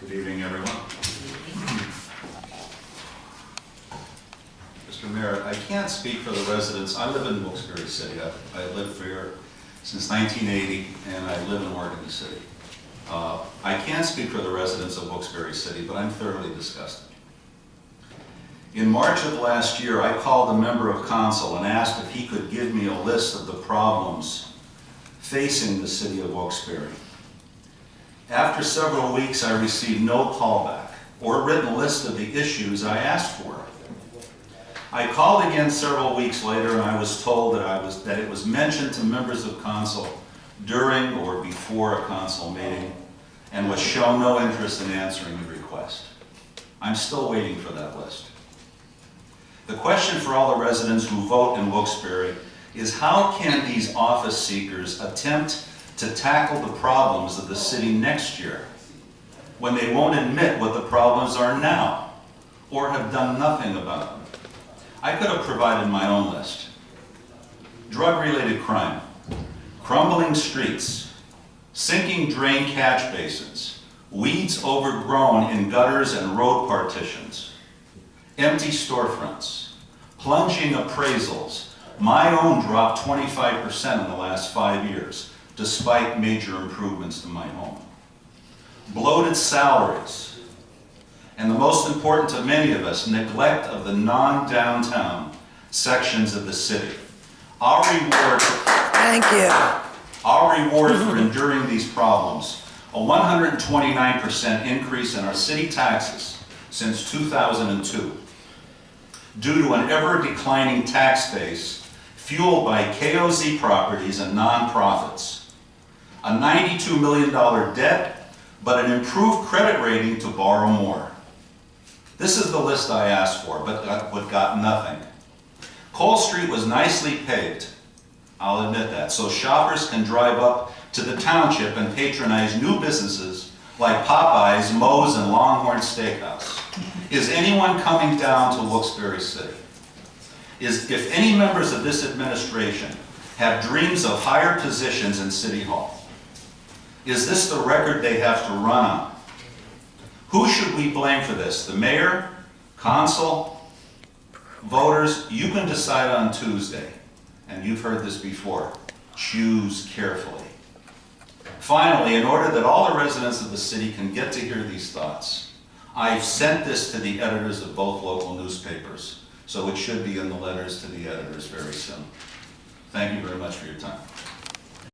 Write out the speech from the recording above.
Good evening, everyone. Mr. Mayor, I can't speak for the residents. I live in Wilkes Barre City. I've lived here since 1980, and I live and work in the city. I can't speak for the residents of Wilkes Barre City, but I'm thoroughly disgusted. In March of last year, I called a member of council and asked if he could give me a list of the problems facing the city of Wilkes Barre. After several weeks, I received no callback or written list of the issues I asked for. I called again several weeks later, and I was told that it was mentioned to members of council during or before a council meeting and was shown no interest in answering the request. I'm still waiting for that list. The question for all the residents who vote in Wilkes Barre is, how can these office seekers attempt to tackle the problems of the city next year when they won't admit what the problems are now or have done nothing about them? I could have provided my own list. Drug-related crime, crumbling streets, sinking drain catch basins, weeds overgrown in gutters and road partitions, empty storefronts, plunging appraisals. My own dropped 25% in the last 5 years, despite major improvements to my home. Bloated salaries, and the most important to many of us, neglect of the non-downtown sections of the city. Our reward for enduring these problems, a 129% increase in our city taxes since 2002, due to an ever-declining tax base fueled by KOZ properties and nonprofits, a $92 million debt, but an improved credit rating to borrow more. This is the list I asked for, but got nothing. Cole Street was nicely paved, I'll admit that, so shoppers can drive up to the township and patronize new businesses like Popeyes, Moe's, and Longhorn Steakhouse. Is anyone coming down to Wilkes Barre City? If any members of this administration have dreams of higher positions in City Hall, is this the record they have to run on? Who should we blame for this? The mayor, council, voters? You can decide on Tuesday, and you've heard this before. Choose carefully. Finally, in order that all the residents of the city can get to hear these thoughts, I've sent this to the editors of both local newspapers, so it should be in the letters to the editors very soon. Thank you very much for your time.